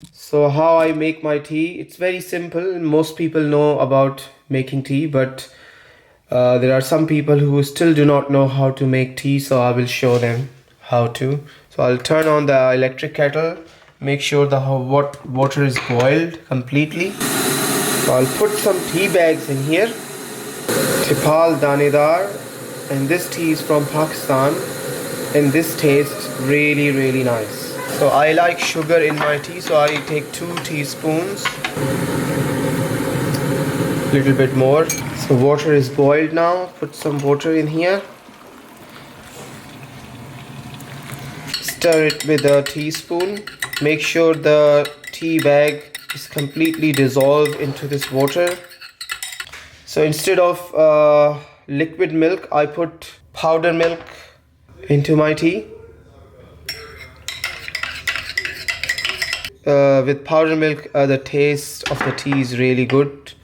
So how I make my tea, it's very simple. Most people know about making tea, but there are some people who still do not know how to make tea, so I will show them how to. So I'll turn on the electric kettle, make sure the water is boiled completely. So I'll put some tea bags in here. Tipal Danedar, and this tea is from Pakistan, and this tastes really nice. So I like sugar in my tea, so I take 2 teaspoons, little bit more. So water is boiled now. Put some water in here. Stir it with a teaspoon. Make sure the tea bag is completely dissolved into this water. So instead of liquid milk, I put powder milk into my tea. With powder milk, the taste of the tea is really good.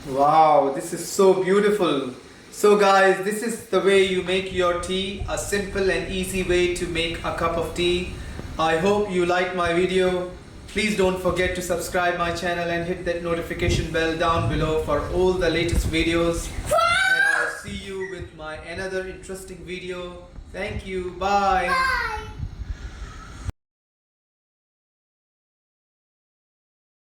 Wow, this is so beautiful. So guys, this is the way you make your tea, a simple and easy way to make a cup of tea. I hope you liked my video. Please don't forget to subscribe my channel and hit that notification bell down below for all the latest videos. And I'll see you with my another interesting video. Thank you. Bye. Bye.